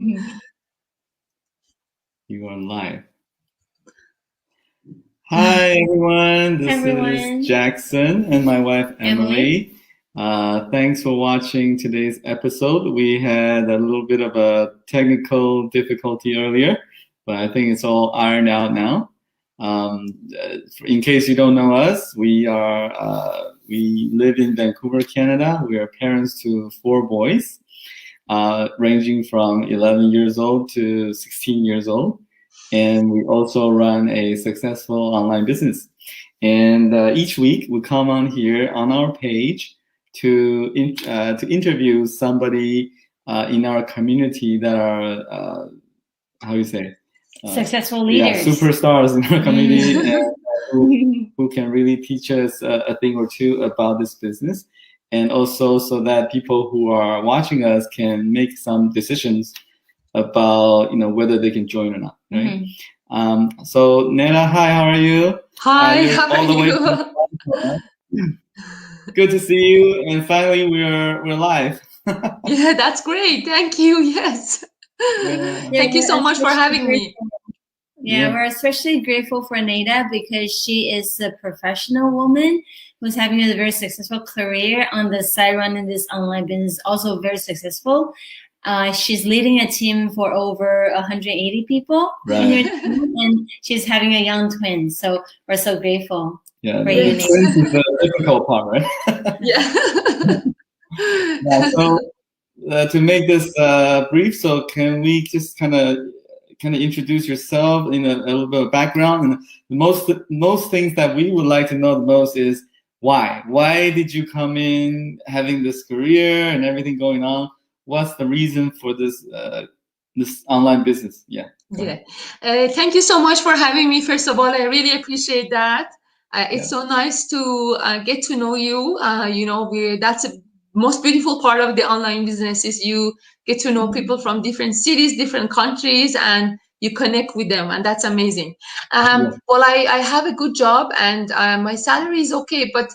Mhm. You are live. Hi everyone, this everyone. is Jackson and my wife Emily. Emily. Thanks for watching today's episode. We had a little bit of a technical difficulty earlier, but I think it's all ironed out now. In case you don't know us, we live in Vancouver, Canada. We are parents to 4 boys, ranging from 11 years old to 16 years old. And we also run a successful online business. And each week we come on here on our page to interview somebody in our community that are how you say successful leaders, superstars in our community, and who can really teach us a thing or two about this business, and also so that people who are watching us can make some decisions about whether they can join or not, right? So neda, hi, how are you? Hi, how are you? Good to see you, and finally we're live. Yeah, that's great. Thank you. Yes. Yeah. Thank you so much for having me. Yeah, we're especially grateful for neda because she is a professional woman who's having a very successful career on the side, running this online business, also very successful. She's leading a team for over 180 people in her team, and she's having a young twin. So we're so grateful. Yeah, the twins is the difficult part, right? Yeah. Yeah, so to make this brief, so can we just kind of introduce yourself in a little bit of background? And most things that we would like to know the most is why did you come in having this career and everything going on? What's the reason for this this online business? Yeah. Thank you so much for having me. First of all, I really appreciate that. It's so nice to get to know you. That's the most beautiful part of the online business is you get to know people from different cities, different countries, and you connect with them, and that's amazing. Well, I have a good job, and my salary is okay, but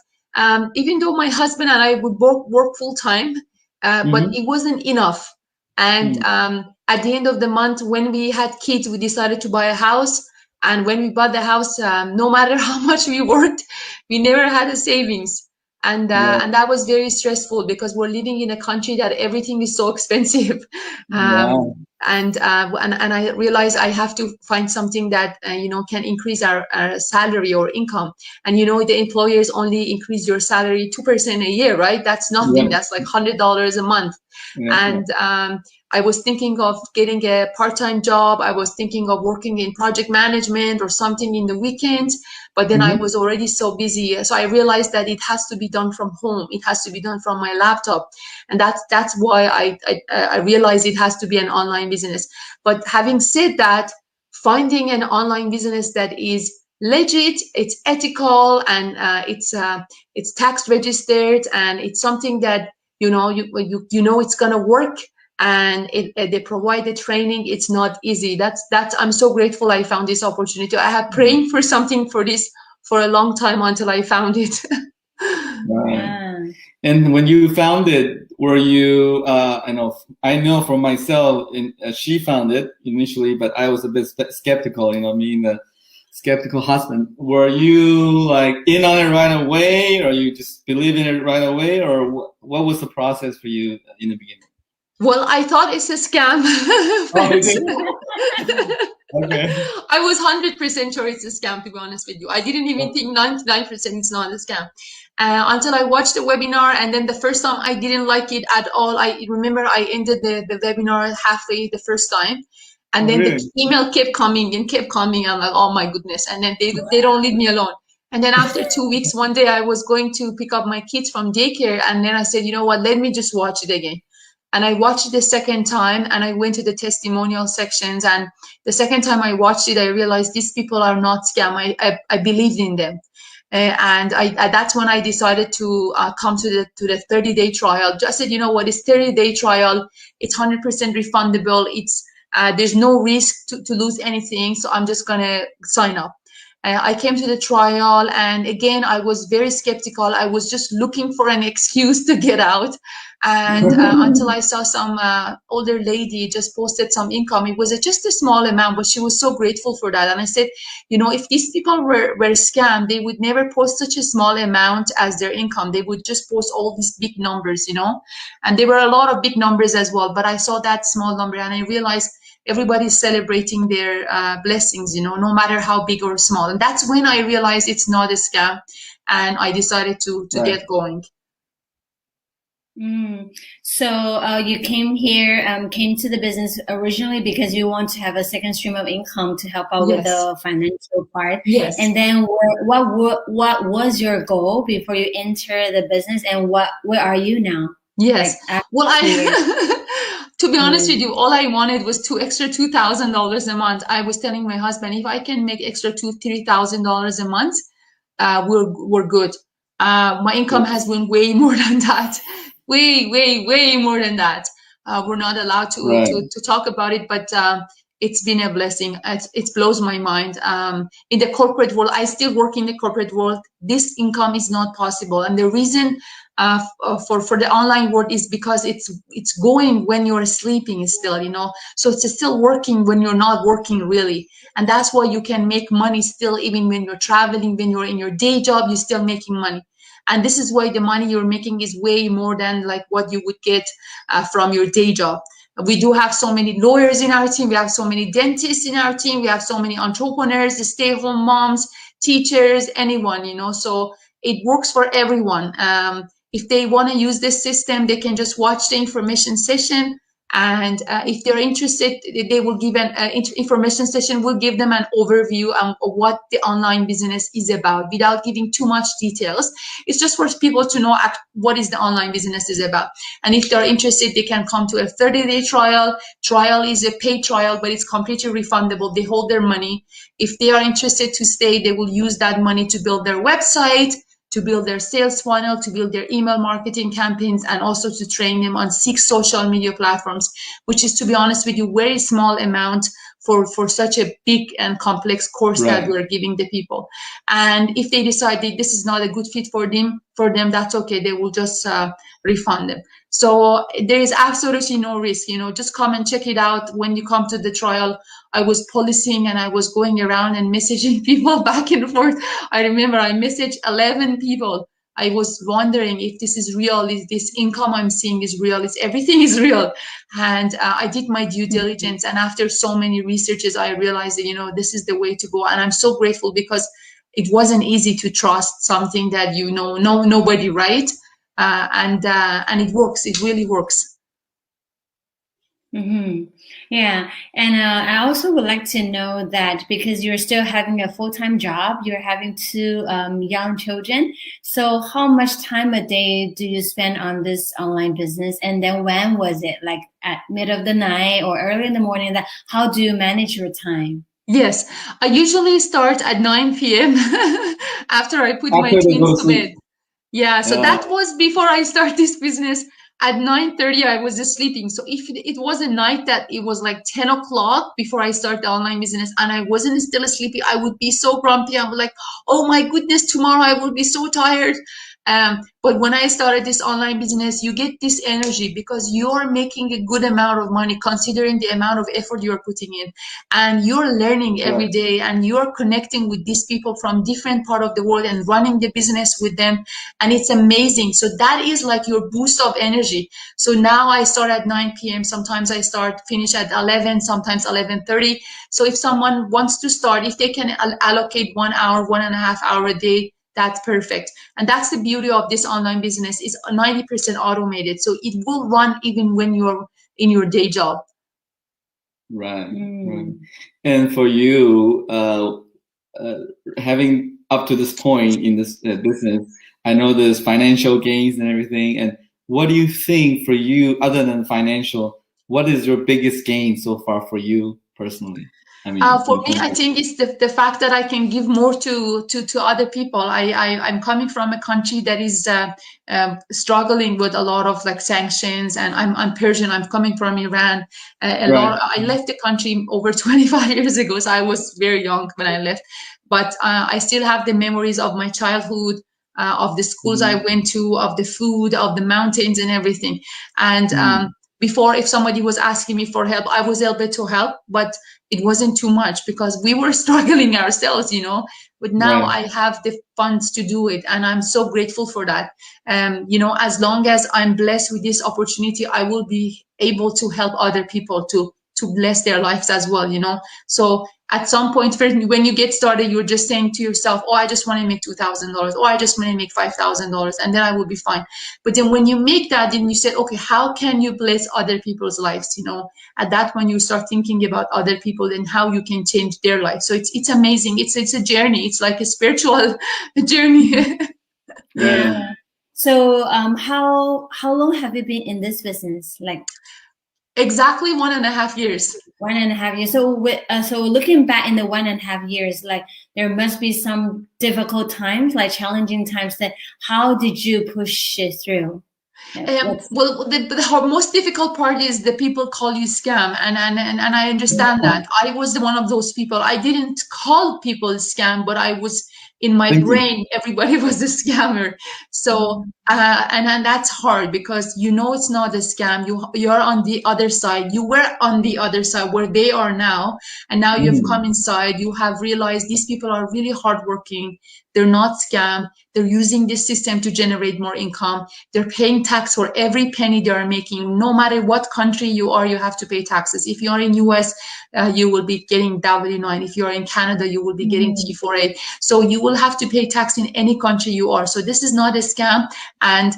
even though my husband and I would work full time, but it wasn't enough. And at the end of the month, when we had kids, we decided to buy a house. And when we bought the house, no matter how much we worked, we never had a savings. And that was very stressful because we're living in a country that everything is so expensive. And I realized I have to find something that can increase our salary or income. And the employers only increase your salary 2% a year, right? That's nothing. That's like $100 a month. And I was thinking of getting a part-time job. I was thinking of working in project management or something in the weekends, but then I was already so busy. So I realized that it has to be done from home. It has to be done from my laptop. And that's why I realized it has to be an online business. But having said that, finding an online business that is legit, it's ethical, and it's tax registered, and it's something that you know it's gonna work, and they provide the training. It's not easy. That's I'm so grateful I found this opportunity. I have praying for something for this for a long time until I found it. And when you found it, were you I know for myself, she found it initially, but I was a bit skeptical, being the skeptical husband. Were you like in on it right away, or you just believe in it right away, or what was the process for you in the beginning? Well, I thought it's a scam. Okay. I was 100% sure it's a scam, to be honest with you. I didn't even think 99% it's not a scam until I watched the webinar. And then the first time I didn't like it at all. I remember I ended the webinar halfway the first time. And then the email kept coming and kept coming. I'm like, oh my goodness. And then they don't leave me alone. And then after 2 weeks, one day I was going to pick up my kids from daycare. And then I said, you know what, let me just watch it again. And I watched it the second time, and I went to the testimonial sections. And the second time I watched it, I realized these people are not scam. I believed in them. And that's when I decided to come to the 30-day trial. Just said, you know what, it's 30-day trial. It's 100% refundable. It's there's no risk to lose anything. So I'm just going to sign up. I came to the trial, and again, I was very skeptical. I was just looking for an excuse to get out. And until I saw some older lady just posted some income. It was just a small amount, but she was so grateful for that. And I said, you know, if these people were scammed, they would never post such a small amount as their income. They would just post all these big numbers, you know. And there were a lot of big numbers as well. But I saw that small number, and I realized everybody's celebrating their blessings, you know, no matter how big or small. And that's when I realized it's not a scam, and I decided to get going. So you came here, came to the business originally because you want to have a second stream of income to help out with the financial part. Yes. And then what was your goal before you enter the business, and where are you now? Yes. Like, well, to be honest with you, all I wanted was extra $2,000 a month. I was telling my husband, if I can make extra $3,000 a month, we're good. My income has been way more than that. Way more than that. We're not allowed to talk about it, but it's been a blessing. It blows my mind. In the corporate world, I still work in the corporate world. This income is not possible, and the reason for the online world is because it's going when you're sleeping still, you know. So it's still working when you're not working really, and that's why you can make money still, even when you're traveling, when you're in your day job, you're still making money. And this is why the money you're making is way more than like what you would get from your day job. We do have so many lawyers in our team. We have so many dentists in our team. We have so many entrepreneurs, stay-at-home moms, teachers, anyone, you know. So it works for everyone. If they want to use this system, they can just watch the information session. And if they're interested, they will give an information session. Will give them an overview of what the online business is about without giving too much details. It's just for people to know what is the online business is about. And if they're interested, they can come to a 30-day trial. Trial is a paid trial, but it's completely refundable. They hold their money. If they are interested to stay, they will use that money to build their website, to build their sales funnel, to build their email marketing campaigns, and also to train them on 6 social media platforms, which is, to be honest with you, very small amount for such a big and complex course that we're giving the people. And if they decide that this is not a good fit for them, that's okay. They will just refund them. So there is absolutely no risk, you know, just come and check it out. When you come to the trial, I was policing and I was going around and messaging people back and forth. I remember I messaged 11 people. I was wondering if this is real, if this income I'm seeing is real, if everything is real. And I did my due diligence. And after so many researches, I realized that, you know, this is the way to go. And I'm so grateful because it wasn't easy to trust something that, you know, nobody, right? And it works. It really works. Yeah, and I also would like to know that because you're still having a full-time job, you're having 2 young children. So how much time a day do you spend on this online business? And then when was it? Like at mid of the night or early in the morning? How do you manage your time? Yes, I usually start at 9 p.m. after I put my twins to bed. Yeah, so that was before I start this business. At 9:30, I was just sleeping. So if it was a night that it was like 10 o'clock before I start the online business and I wasn't still sleepy, I would be so grumpy. I was like, oh my goodness, tomorrow I will be so tired. But when I started this online business, you get this energy because you're making a good amount of money considering the amount of effort you're putting in, and you're learning every day, and you're connecting with these people from different part of the world and running the business with them, and it's amazing. So that is like your boost of energy. So now I start at 9 p.m. Sometimes I finish at 11, sometimes 11:30. So if someone wants to start, if they can allocate 1 hour, 1.5 hours a day, that's perfect. And that's the beauty of this online business. It's 90% automated. So it will run even when you're in your day job. Right. And for you, having up to this point in this business, I know there's financial gains and everything. And what do you think for you, other than financial, what is your biggest gain so far for you personally? I mean, for me, I think it's the fact that I can give more to other people. I'm coming from a country that is struggling with a lot of like sanctions, and I'm Persian. I'm coming from Iran. I left the country over 25 years ago, so I was very young when I left. But I still have the memories of my childhood, of the schools I went to, of the food, of the mountains and everything. And before, if somebody was asking me for help, I was able to help, but it wasn't too much because we were struggling ourselves, you know. But now I have the funds to do it, and I'm so grateful for that. You know, as long as I'm blessed with this opportunity, I will be able to help other people to bless their lives as well, you know. So at some point, when you get started, you're just saying to yourself, oh, I just want to make $2,000, or I just want to make $5,000, and then I will be fine. But then when you make that, then you say, okay, how can you bless other people's lives? You know, at that point, you start thinking about other people and how you can change their life. So it's amazing. It's a journey. It's like a spiritual journey. Yeah. So how long have you been in this business? Like exactly 1.5 years. 1.5 years. So so looking back in the 1.5 years, like there must be some difficult times, like challenging times. That how did you push it through? Well, the most difficult part is the people call you scam, and I understand that. I was one of those people. I didn't call people scam, but I was in my brain, everybody was a scammer. So and that's hard because you know it's not a scam. You're on the other side. You were on the other side where they are now, and now you've come inside. You have realized these people are really hardworking. They're not scam. They're using this system to generate more income. They're paying tax for every penny they are making. No matter what country you are, you have to pay taxes. If you are in US, you will be getting W-9. If you are in Canada, you will be getting T4A. So you will have to pay tax in any country you are. So this is not a scam. And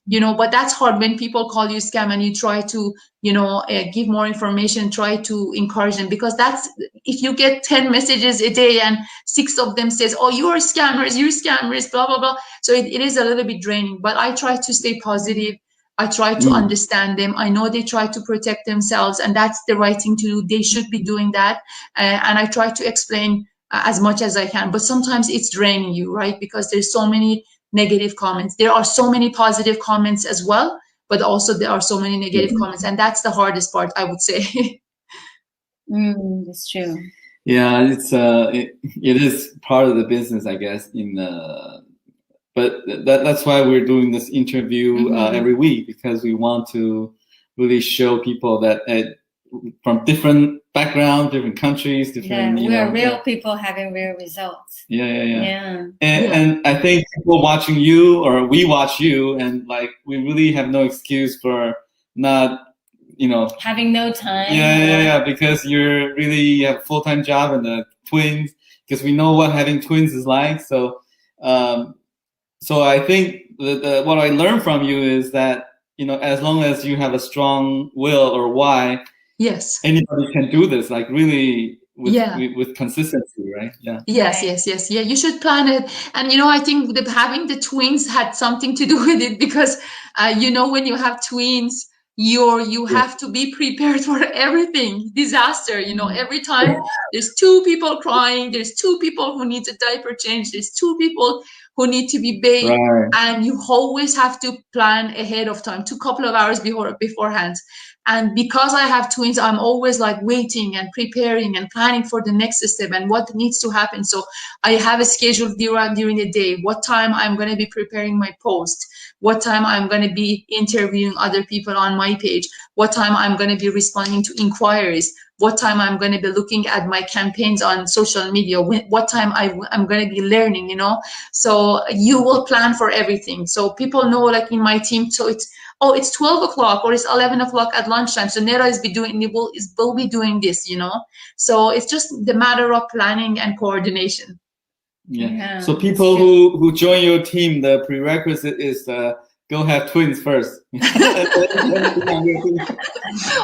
you know, but that's hard when people call you scam and you try to, you know, give more information, try to encourage them, because that's, if you get 10 messages a day and 6 of them says, oh, you're scammers, blah, blah, blah. So it is a little bit draining, but I try to stay positive. I try to understand them. I know they try to protect themselves, and that's the right thing to do. They should be doing that. And I try to explain as much as I can, but sometimes it's draining you, right? Because there's so many negative comments. There are so many positive comments as well, but also there are so many negative comments, and that's the hardest part, I would say. That's true. Yeah, it's it is part of the business, I guess. But that's why we're doing this interview every week, because we want to really show people that from different backgrounds, different countries, different. We are real people having real results. Yeah. And I think people watching you, or we watch you, and like we really have no excuse for not, you know, having no time. Yeah, because you have a full-time job and the twins, because we know what having twins is like. So so I think what I learned from you is that, you know, as long as you have a strong will or why, yes, anybody can do this, like really with consistency, right? Yes. Yeah, you should plan it. And you know, I think that having the twins had something to do with it, because you know, when you have twins, you have to be prepared for everything, disaster, you know. Every time there's 2 people crying, there's 2 people who need a diaper change, there's 2 people who need to be bathed, and you always have to plan ahead of time, 2 couple of hours beforehand. And because I have twins, I'm always like waiting and preparing and planning for the next step and what needs to happen. So I have a schedule during the day, what time I'm going to be preparing my post, what time I'm going to be interviewing other people on my page, what time I'm going to be responding to inquiries, what time I'm going to be looking at my campaigns on social media, what time I'm going to be learning, you know. So you will plan for everything. So people know, like in my team, so it's 12 o'clock or it's 11 o'clock at lunchtime, so Neda will be doing this, you know. So it's just the matter of planning and coordination. Yeah. So people who join your team, the prerequisite is go have twins first.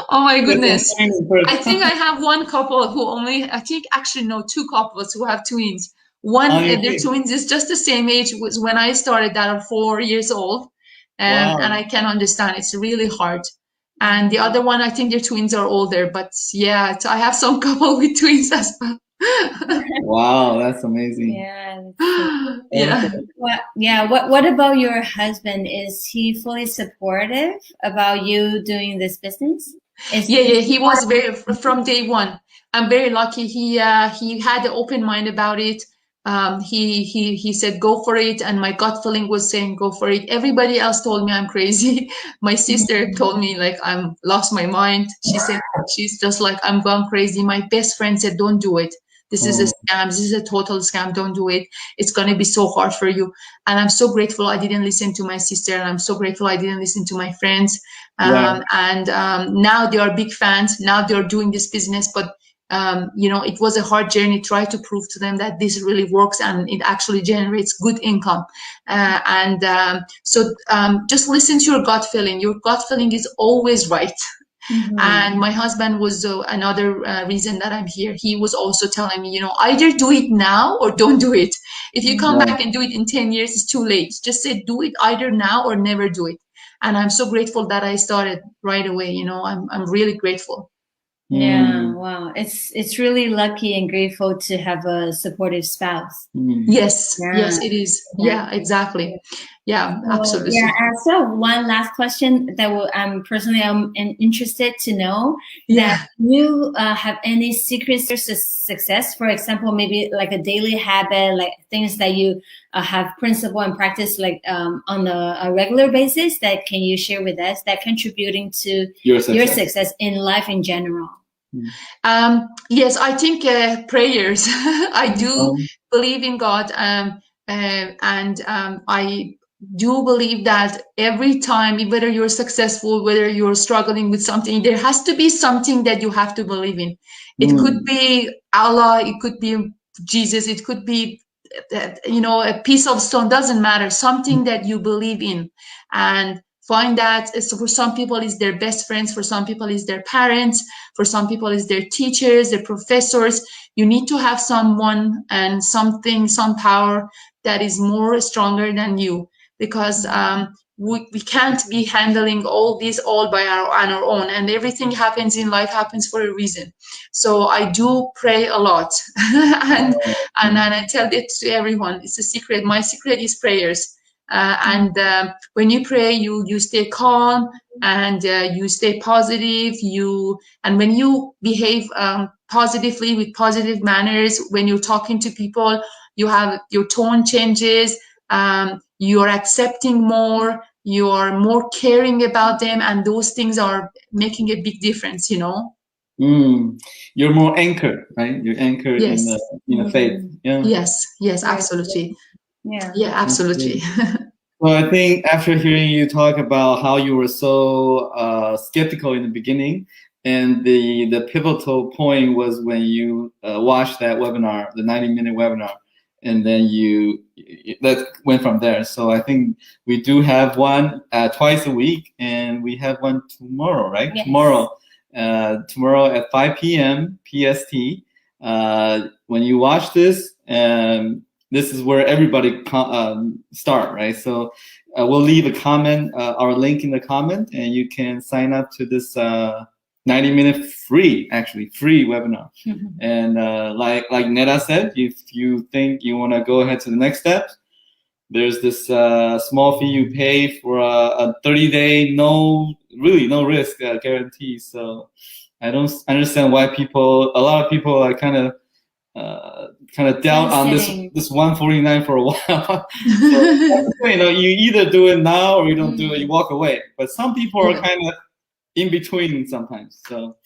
Oh my goodness. I think I have one couple who actually 2 couples who have twins. One, their twins is just the same age as when I started, that are 4 years old. And I can understand it's really hard. And the other one, I think their twins are older, but yeah, I have some couple with twins as well. Wow, that's amazing. Yeah. That's Yeah. What about your husband? Is he fully supportive about you doing this business? Yeah, he was very from day one. I'm very lucky. He had an open mind about it. He said go for it, and my gut feeling was saying go for it. Everybody else told me I'm crazy. My sister told me like I'm lost my mind. She said she's just like I'm gone crazy. My best friend said don't do it. This is a scam. This is a total scam. Don't do it. It's gonna be so hard for you. And I'm so grateful I didn't listen to my sister, and I'm so grateful I didn't listen to my friends. And now they are big fans. Now they're doing this business, but it was a hard journey. Try to prove to them that this really works and it actually generates good income. So just listen to your gut feeling. Your gut feeling is always right. And my husband was another reason that I'm here. He was also telling me, either do it now or don't do it. If you come back and do it in 10 years, it's too late. Just say do it either now or never do it. And I'm so grateful that I started right away. I'm really grateful. Yeah, wow. It's really lucky and grateful to have a supportive spouse. Yes, it is. Yeah, exactly. Yeah, absolutely. Yeah, so one last question that I'm interested to know. That you have any secrets to success? For example, maybe like a daily habit, like things that you have principle and practice like on a regular basis that can you share with us that contributing to your success in life in general? Yes, I think prayers. I do believe in God, and I do believe that every time, whether you're successful, whether you're struggling with something, there has to be something that you have to believe in. It could be Allah, it could be Jesus, it could be a piece of stone, doesn't matter, something that you believe in. And find that for some people is their best friends, for some people is their parents, for some people is their teachers, their professors. You need to have someone and something, some power that is more stronger than you, because we can't be handling all this all on our own, and everything happens in life happens for a reason. So I do pray a lot and I tell it to everyone. It's a secret. My secret is prayers. When you pray, you stay calm and you stay positive. And when you behave positively with positive manners, when you're talking to people, your tone changes. You're accepting more. You're more caring about them, and those things are making a big difference. You're more anchored, right? You're anchored in the faith. Yeah. Yes, absolutely. Yeah, absolutely. Well, I think after hearing you talk about how you were so skeptical in the beginning, and the pivotal point was when you watched that webinar, the 90-minute webinar, and then that went from there. So I think we do have one twice a week, and we have one tomorrow, right? Yes. Tomorrow at 5 p.m. PST. When you watch this, this is where everybody start, right? So we'll leave a comment, our link in the comment, and you can sign up to this 90-minute free webinar. And like Neda said, if you think you want to go ahead to the next step, there's this small fee you pay for a 30-day no risk guarantee. So I don't understand why a lot of people are kind of down on this 149 for a while. So, you either do it now or you don't do it, you walk away. But some people are kind of in between sometimes. So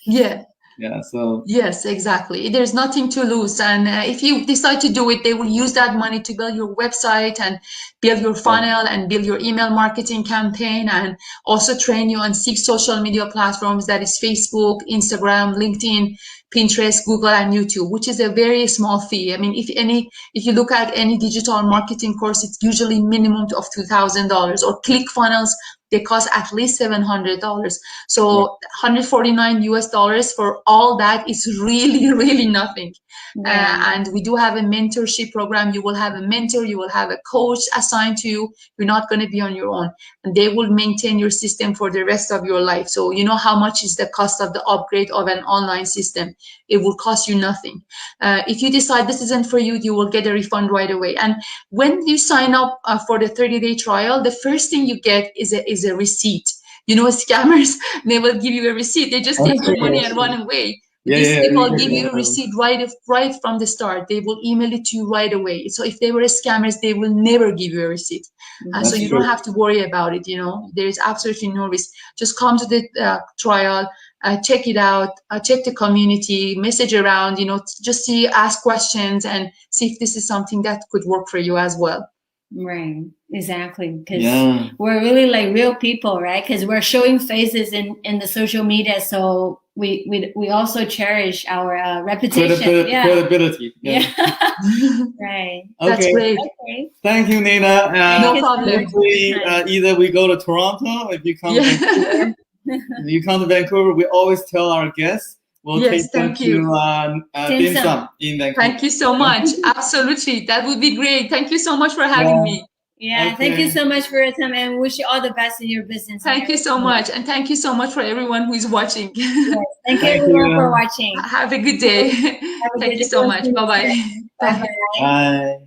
so yes, exactly. There's nothing to lose, and if you decide to do it, they will use that money to build your website and build your funnel and build your email marketing campaign, and also train you on 6 social media platforms, that is Facebook, Instagram, LinkedIn, Pinterest, Google, and YouTube, which is a very small fee. I mean, if you look at any digital marketing course, it's usually minimum of $2,000, or ClickFunnels, they cost at least $700. So $149 for all that is really, really nothing. And we do have a mentorship program. You will have a mentor, you will have a coach assigned to you. You're not going to be on your own, and they will maintain your system for the rest of your life. So you know how much is the cost of the upgrade of an online system. It will cost you nothing. If you decide this isn't for you, you will get a refund right away. And when you sign up for the 30-day trial, the first thing you get is a receipt. You know, scammers, they will give you a receipt. They just take your money and run away. These people give you a receipt right from the start. They will email it to you right away. So if they were scammers, they will never give you a receipt. So you don't have to worry about it. You know, there is absolutely no risk. Just come to the trial, check it out, check the community, message around, you know, just see, ask questions and see if this is something that could work for you as well. Right, exactly, because we're really like real people, right? Because we're showing faces in the social media, so we also cherish our reputation, credibility. Right. That's great. Okay. Thank you, neda. No problem. Hopefully, either we go to Toronto, if you come to Vancouver. You come to Vancouver, we always tell our guests we'll take them to dim sum in Vancouver. Thank you so much. Absolutely, that would be great. Thank you so much for having me. Thank you so much for your time, and wish you all the best in your business. Thank you so much, and thank you so much for everyone who is watching. Yes, thank you everyone for watching. Have a good day. Thank you so much. Bye-bye. Bye-bye. Bye.